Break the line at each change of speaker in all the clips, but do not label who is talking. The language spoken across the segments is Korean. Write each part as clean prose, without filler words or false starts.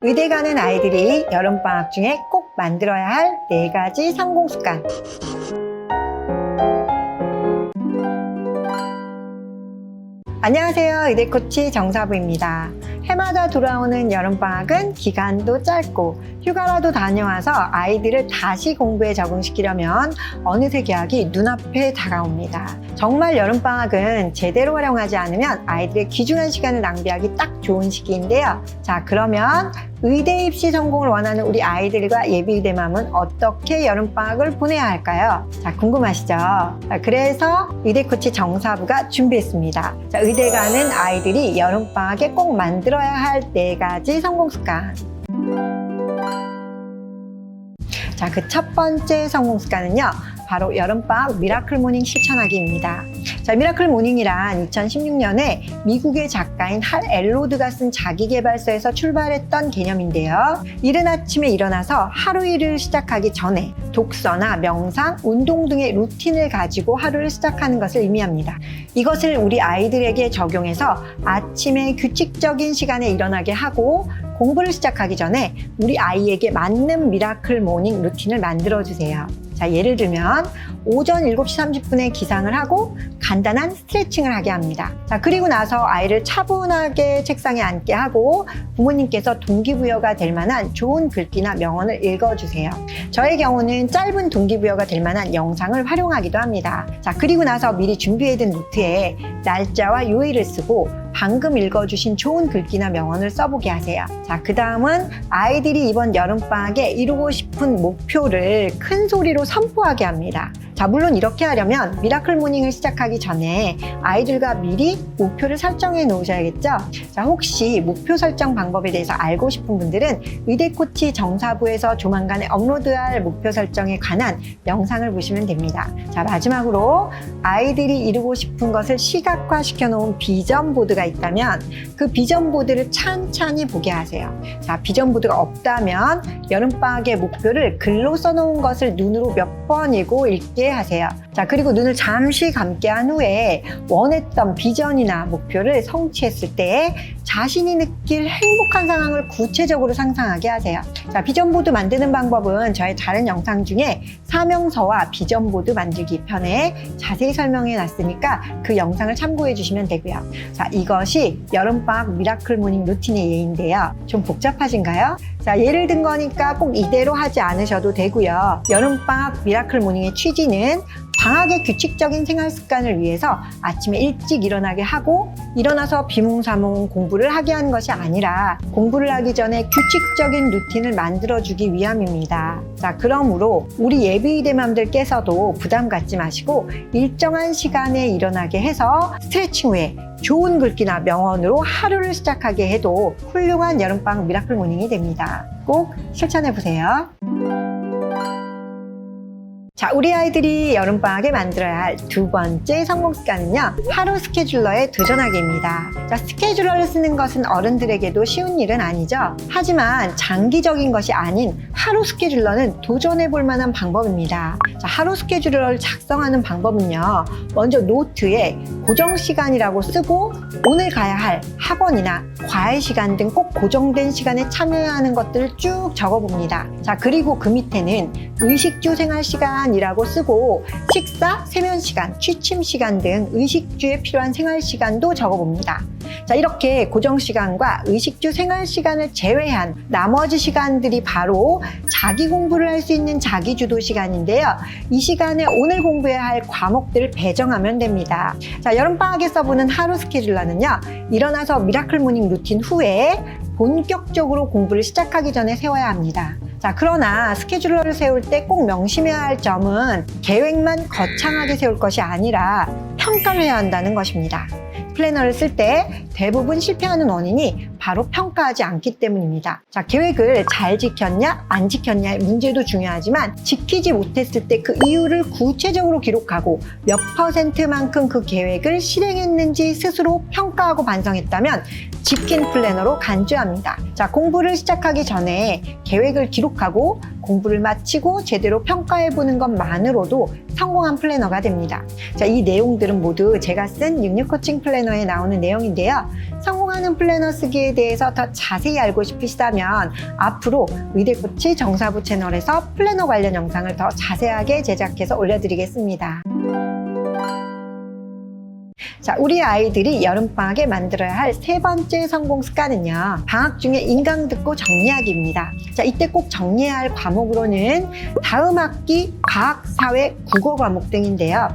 의대 가는 아이들이 여름방학 중에 꼭 만들어야 할 4가지 성공습관. 안녕하세요. 의대코치 정사부입니다. 해마다 돌아오는 여름방학은 기간도 짧고 휴가라도 다녀와서 아이들을 다시 공부에 적응시키려면 어느새 개학이 눈앞에 다가옵니다. 정말 여름방학은 제대로 활용하지 않으면 아이들의 귀중한 시간을 낭비하기 딱 좋은 시기인데요. 자, 그러면 의대 입시 성공을 원하는 우리 아이들과 예비의대맘은 어떻게 여름방학을 보내야 할까요? 자, 궁금하시죠? 자, 그래서 의대코치 정사부가 준비했습니다. 자, 의대 가는 아이들이 여름방학에 꼭 만들어야 할 4가지 성공습관. 자, 그 첫 번째 성공습관은요, 바로 여름방학 미라클 모닝 실천하기입니다. 자, 미라클 모닝이란 2016년에 미국의 작가인 할 엘로드가 쓴 자기계발서에서 출발했던 개념인데요. 이른 아침에 일어나서 하루 일을 시작하기 전에 독서나 명상, 운동 등의 루틴을 가지고 하루를 시작하는 것을 의미합니다. 이것을 우리 아이들에게 적용해서 아침에 규칙적인 시간에 일어나게 하고 공부를 시작하기 전에 우리 아이에게 맞는 미라클 모닝 루틴을 만들어주세요. 자, 예를 들면 오전 7시 30분에 기상을 하고 간단한 스트레칭을 하게 합니다. 자, 그리고 나서 아이를 차분하게 책상에 앉게 하고 부모님께서 동기부여가 될 만한 좋은 글귀나 명언을 읽어주세요. 저의 경우는 짧은 동기부여가 될 만한 영상을 활용하기도 합니다. 자, 그리고 나서 미리 준비해둔 노트에 날짜와 요일을 쓰고 방금 읽어주신 좋은 글귀나 명언을 써보게 하세요. 자, 그 다음은 아이들이 이번 여름방학에 이루고 싶은 목표를 큰 소리로 선포하게 합니다. 자, 물론 이렇게 하려면 미라클 모닝을 시작하기 전에 아이들과 미리 목표를 설정해 놓으셔야겠죠? 자, 혹시 목표 설정 방법에 대해서 알고 싶은 분들은 의대코치 정사부에서 조만간에 업로드할 목표 설정에 관한 영상을 보시면 됩니다. 자, 마지막으로 아이들이 이루고 싶은 것을 시각화 시켜 놓은 비전 보드가 있다면 그 비전 보드를 찬찬히 보게 하세요. 자, 비전 보드가 없다면 여름방학의 목표를 글로 써놓은 것을 눈으로 몇 번이고 읽게 하세요. 자, 그리고 눈을 잠시 감게 한 후에 원했던 비전이나 목표를 성취했을 때 자신이 느낄 행복한 상황을 구체적으로 상상하게 하세요. 자, 비전보드 만드는 방법은 저의 다른 영상 중에 사명서와 비전보드 만들기 편에 자세히 설명해 놨으니까 그 영상을 참고해 주시면 되고요. 자, 이것이 여름방학 미라클 모닝 루틴의 예인데요. 좀 복잡하신가요? 자, 예를 든 거니까 꼭 이대로 하지 않으셔도 되고요. 여름방학 미라클 모닝의 취지는 방학의 규칙적인 생활 습관을 위해서 아침에 일찍 일어나게 하고 일어나서 비몽사몽 공부를 하게 하는 것이 아니라 공부를 하기 전에 규칙적인 루틴을 만들어주기 위함입니다. 자, 그러므로 우리 예비의대맘들께서도 부담 갖지 마시고 일정한 시간에 일어나게 해서 스트레칭 후에 좋은 글귀나 명언으로 하루를 시작하게 해도 훌륭한 여름방학 미라클 모닝이 됩니다. 꼭 실천해보세요. 자, 우리 아이들이 여름방학에 만들어야 할 2번째 성공 습관은요, 하루 스케줄러에 도전하기입니다. 자, 스케줄러를 쓰는 것은 어른들에게도 쉬운 일은 아니죠. 하지만 장기적인 것이 아닌 하루 스케줄러는 도전해볼 만한 방법입니다. 자, 하루 스케줄러를 작성하는 방법은요, 먼저 노트에 고정 시간이라고 쓰고 오늘 가야 할 학원이나 과외 시간 등 꼭 고정된 시간에 참여하는 것들을 쭉 적어봅니다. 자, 그리고 그 밑에는 의식주 생활 시간이라고 쓰고 식사, 세면 시간, 취침 시간 등 의식주에 필요한 생활 시간도 적어봅니다. 자, 이렇게 고정 시간과 의식주 생활 시간을 제외한 나머지 시간들이 바로 자기 공부를 할 수 있는 자기주도 시간인데요. 이 시간에 오늘 공부해야 할 과목들을 배정하면 됩니다. 자, 여름방학에 써보는 하루 스케줄러는요, 일어나서 미라클 모닝 루틴 후에 본격적으로 공부를 시작하기 전에 세워야 합니다. 자, 그러나 스케줄러를 세울 때 꼭 명심해야 할 점은 계획만 거창하게 세울 것이 아니라 평가를 해야 한다는 것입니다. 플래너를 쓸 때 대부분 실패하는 원인이 바로 평가하지 않기 때문입니다. 자, 계획을 잘 지켰냐 안 지켰냐의 문제도 중요하지만 지키지 못했을 때 그 이유를 구체적으로 기록하고 몇 %만큼 그 계획을 실행했는지 스스로 평가하고 반성했다면 지킨 플래너로 간주합니다. 자, 공부를 시작하기 전에 계획을 기록하고 공부를 마치고 제대로 평가해보는 것만으로도 성공한 플래너가 됩니다. 자, 이 내용들은 모두 제가 쓴 66 코칭 플래너에 나오는 내용인데요. 성공하는 플래너 쓰기에 대해서 더 자세히 알고 싶으시다면 앞으로 의대코치 정사부 채널에서 플래너 관련 영상을 더 자세하게 제작해서 올려드리겠습니다. 자, 우리 아이들이 여름방학에 만들어야 할 세 번째 성공 습관은요, 방학 중에 인강 듣고 정리하기입니다. 자, 이때 꼭 정리해야 할 과목으로는 다음 학기 과학, 사회, 국어 과목 등인데요.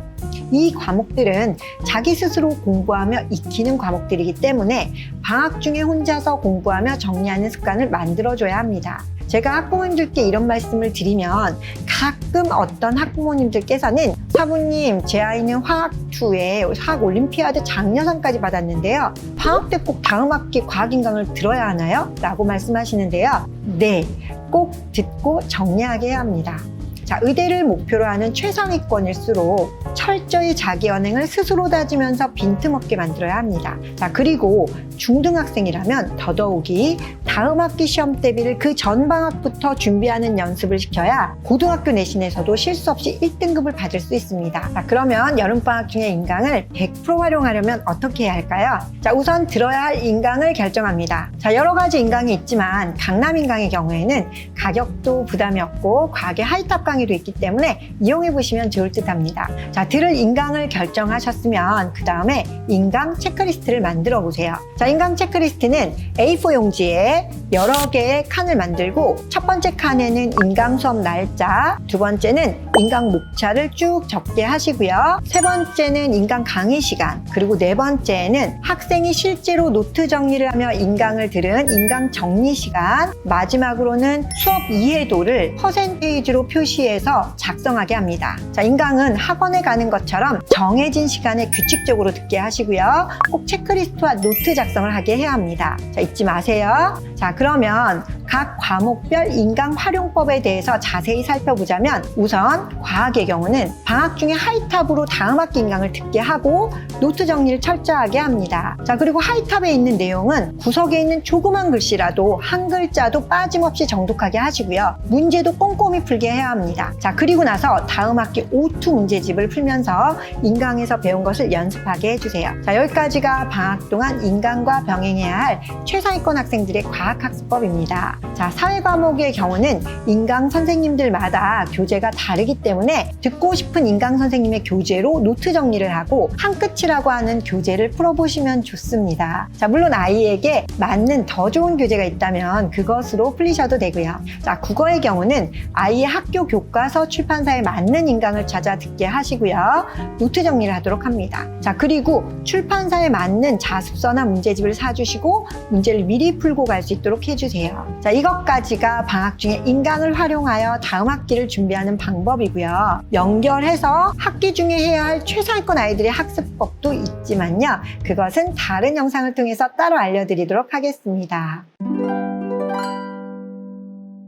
이 과목들은 자기 스스로 공부하며 익히는 과목들이기 때문에 방학 중에 혼자서 공부하며 정리하는 습관을 만들어줘야 합니다. 제가 학부모님들께 이런 말씀을 드리면 가끔 어떤 학부모님들께서는 사부님, 제 아이는 화학2에 화학 올림피아드 장려상까지 받았는데요. 방학 때 꼭 다음 학기 과학인강을 들어야 하나요? 라고 말씀하시는데요. 네, 꼭 듣고 정리하게 해야 합니다. 자, 의대를 목표로 하는 최상위권일수록 철저히 자기 언행을 스스로 다지면서 빈틈없게 만들어야 합니다. 자, 그리고 중등학생이라면 더더욱이 다음 학기 시험 대비를 그 전 방학부터 준비하는 연습을 시켜야 고등학교 내신에서도 실수 없이 1등급을 받을 수 있습니다. 자, 그러면 여름방학 중에 인강을 100% 활용하려면 어떻게 해야 할까요? 자, 우선 들어야 할 인강을 결정합니다. 자, 여러 가지 인강이 있지만 강남 인강의 경우에는 가격도 부담이 없고 과학의 하이탑 강의도 있기 때문에 이용해 보시면 좋을 듯 합니다. 자, 들을 인강을 결정하셨으면 그 다음에 인강 체크리스트를 만들어 보세요. 자, 인강 체크리스트는 A4 용지에 여러 개의 칸을 만들고 첫 번째 칸에는 인강 수업 날짜, 두 번째는 인강 목차를 쭉 적게 하시고요. 세 번째는 인강 강의 시간, 그리고 네 번째는 학생이 실제로 노트 정리를 하며 인강을 들은 인강 정리 시간, 마지막으로는 수업 이해도를 퍼센테이지로 표시해서 작성하게 합니다. 자, 인강은 학원에 가는 것처럼 정해진 시간에 규칙적으로 듣게 하시고요. 꼭 체크리스트와 노트 작성을 하게 해야 합니다. 자, 잊지 마세요. 자, 그러면 각 과목별 인강 활용법에 대해서 자세히 살펴보자면 우선 과학의 경우는 방학 중에 하이탑으로 다음 학기 인강을 듣게 하고 노트 정리를 철저하게 합니다. 자, 그리고 하이탑에 있는 내용은 구석에 있는 조그만 글씨라도 한 글자도 빠짐없이 정독하게 하시고요. 문제도 꼼꼼히 풀게 해야 합니다. 자, 그리고 나서 다음 학기 O2 문제집을 풀면서 인강에서 배운 것을 연습하게 해주세요. 자, 여기까지가 방학 동안 인강과 병행해야 할 최상위권 학생들의 과학학습법입니다. 자, 사회 과목의 경우는 인강 선생님들마다 교재가 다르기 때문에 듣고 싶은 인강 선생님의 교재로 노트 정리를 하고 한 끝이라고 하는 교재를 풀어보시면 좋습니다. 자, 물론 아이에게 맞는 더 좋은 교재가 있다면 그것으로 풀리셔도 되고요. 자, 국어의 경우는 아이의 학교 교과서 출판사에 맞는 인강을 찾아 듣게 하시고요. 노트 정리를 하도록 합니다. 자, 그리고 출판사에 맞는 자습서나 문제집을 사주시고 문제를 미리 풀고 갈 수 있도록 해주세요. 자, 이것까지가 방학 중에 인강을 활용하여 다음 학기를 준비하는 방법이고요. 연결해서 학기 중에 해야 할 최상위권 아이들의 학습법도 있지만요. 그것은 다른 영상을 통해서 따로 알려드리도록 하겠습니다.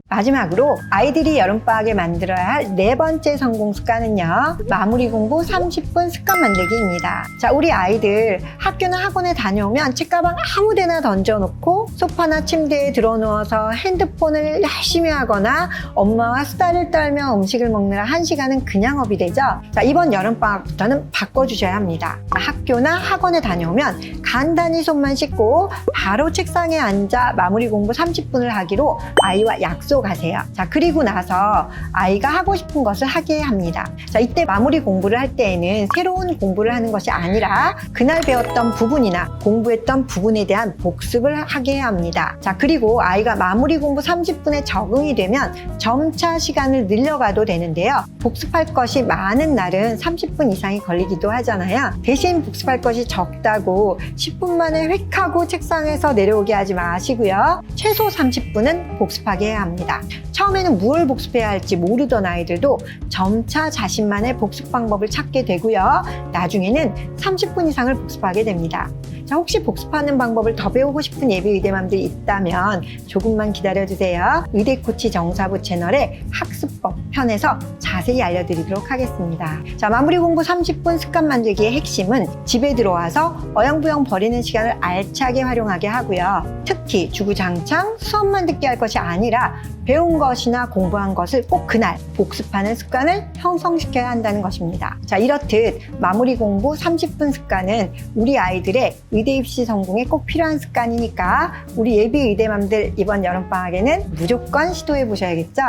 마지막으로 아이들이 여름방학에 만들어야 할 네 번째 성공 습관은요, 마무리 공부 30분 습관 만들기입니다. 자, 우리 아이들 학교나 학원에 다녀오면 책가방 아무데나 던져놓고 소파나 침대에 들어누워서 핸드폰을 열심히 하거나 엄마와 수다를 떨며 음식을 먹느라 1시간은 그냥 업이 되죠. 자, 이번 여름방학부터는 바꿔주셔야 합니다. 학교나 학원에 다녀오면 간단히 손만 씻고 바로 책상에 앉아 마무리 공부 30분을 하기로 아이와 약속하세요. 자, 그리고 나서 아이가 하고 싶은 것을 하게 합니다. 자, 이때 마무리 공부를 할 때에는 새로운 공부를 하는 것이 아니라 그날 배웠던 부분이나 공부했던 부분에 대한 복습을 하게 해야 합니다. 자, 그리고 아이가 마무리 공부 30분에 적응이 되면 점차 시간을 늘려가도 되는데요. 복습할 것이 많은 날은 30분 이상이 걸리기도 하잖아요. 대신 복습할 것이 적다고 10분 만에 휙 하고 책상에서 내려오게 하지 마시고요. 최소 30분은 복습하게 해야 합니다. 처음에는 무엇을 복습해야 할지 모르던 아이들도 점차 자신만의 복습 방법을 찾게 되고요. 나중에는 30분 이상을 복습하게 됩니다. 자, 혹시 복습하는 방법을 더 배우고 싶은 예비 의대맘들이 있다면 조금만 기다려주세요. 의대코치 정사부 채널의 학습법 편에서 자세히 알려드리도록 하겠습니다. 자, 마무리 공부 30분 습관 만들기의 핵심은 집에 들어와서 어영부영 버리는 시간을 알차게 활용하게 하고요. 특히 주구장창 수업만 듣게 할 것이 아니라 배운 것이나 공부한 것을 꼭 그날 복습하는 습관을 형성시켜야 한다는 것입니다. 자, 이렇듯 마무리 공부 30분 습관은 우리 아이들의 의대 입시 성공에 꼭 필요한 습관이니까 우리 예비 의대맘들 이번 여름방학에는 무조건 시도해 보셔야겠죠?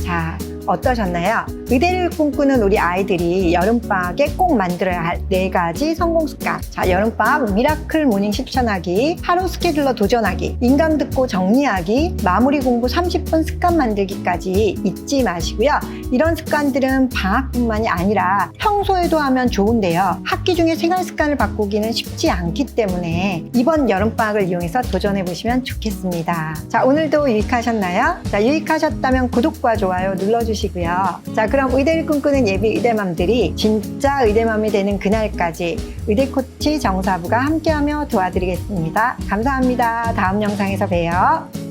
자, 어떠셨나요? 의대를 꿈꾸는 우리 아이들이 여름방학에 꼭 만들어야 할 4가지 성공 습관. 자, 여름방학 미라클 모닝 실천하기, 하루 스케줄러 도전하기, 인강 듣고 정리하기, 마무리 공부 30분 습관 만들기까지 잊지 마시고요. 이런 습관들은 방학뿐만이 아니라 평소에도 하면 좋은데요. 학기 중에 생활 습관을 바꾸기는 쉽지 않기 때문에 이번 여름방학을 이용해서 도전해 보시면 좋겠습니다. 자, 오늘도 유익하셨나요? 자, 유익하셨다면 구독과 좋아요 눌러주시고요. 자, 그럼 의대를 꿈꾸는 예비 의대맘들이 진짜 의대맘이 되는 그날까지 의대코치 정사부가 함께하며 도와드리겠습니다. 감사합니다. 다음 영상에서 봬요.